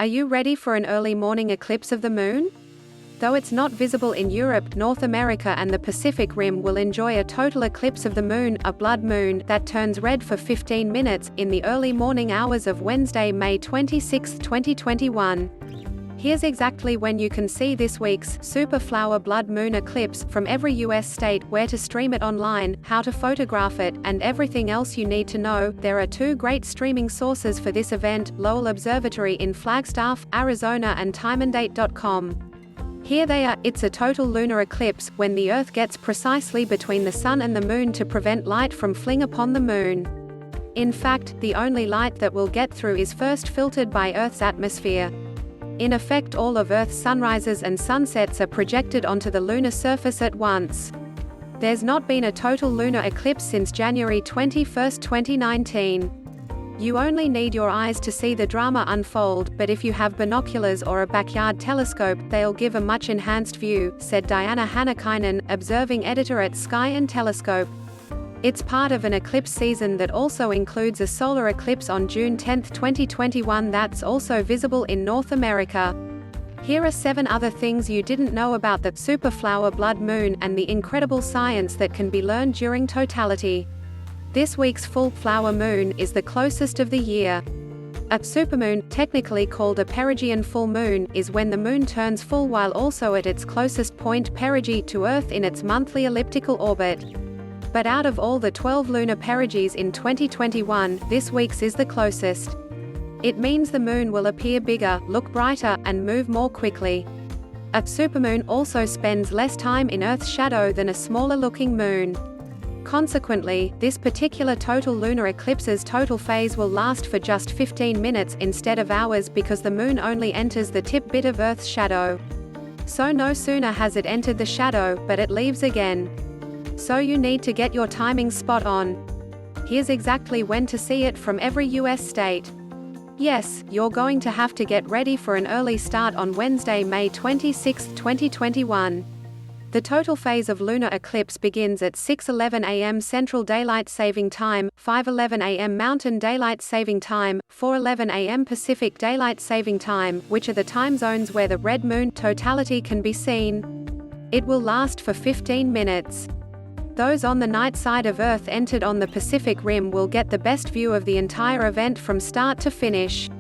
Are you ready for an early morning eclipse of the moon? Though it's not visible in Europe, North America and the Pacific Rim will enjoy a total eclipse of the moon, a blood moon, that turns red for 15 minutes, in the early morning hours of Wednesday, May 26, 2021. Here's exactly when you can see this week's Super Flower Blood Moon Eclipse, from every US state, where to stream it online, how to photograph it, and everything else you need to know. There are two great streaming sources for this event, Lowell Observatory in Flagstaff, Arizona and timeandate.com. Here they are. It's a total lunar eclipse, when the Earth gets precisely between the Sun and the Moon to prevent light from fling upon the Moon. In fact, the only light that will get through is first filtered by Earth's atmosphere. In effect, all of Earth's sunrises and sunsets are projected onto the lunar surface at once. There's not been a total lunar eclipse since January 21, 2019. You only need your eyes to see the drama unfold, but if you have binoculars or a backyard telescope, they'll give a much enhanced view, said Diana Hannikainen, observing editor at Sky and Telescope. It's part of an eclipse season that also includes a solar eclipse on June 10, 2021 that's also visible in North America. Here are 7 other things you didn't know about the Super Flower Blood Moon and the incredible science that can be learned during totality. This week's full flower moon is the closest of the year. A supermoon, technically called a perigean full moon, is when the moon turns full while also at its closest point perigee to Earth in its monthly elliptical orbit. But out of all the 12 lunar perigees in 2021, this week's is the closest. It means the moon will appear bigger, look brighter, and move more quickly. A supermoon also spends less time in Earth's shadow than a smaller-looking moon. Consequently, this particular total lunar eclipse's total phase will last for just 15 minutes instead of hours because the moon only enters the tip bit of Earth's shadow. So no sooner has it entered the shadow, but it leaves again. So you need to get your timing spot on. Here's exactly when to see it from every US state. Yes, you're going to have to get ready for an early start on Wednesday, May 26, 2021. The total phase of lunar eclipse begins at 6:11 a.m. Central Daylight Saving Time, 5:11 a.m. Mountain Daylight Saving Time, 4:11 a.m. Pacific Daylight Saving Time, which are the time zones where the red moon totality can be seen. It will last for 15 minutes. Those on the night side of Earth entered on the Pacific Rim will get the best view of the entire event from start to finish.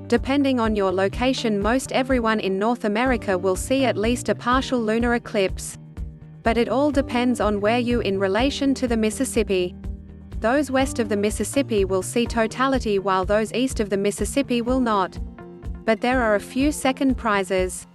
Depending on your location, most everyone in North America will see at least a partial lunar eclipse. But it all depends on where you in relation to the Mississippi. Those west of the Mississippi will see totality while those east of the Mississippi will not. But there are a few second prizes.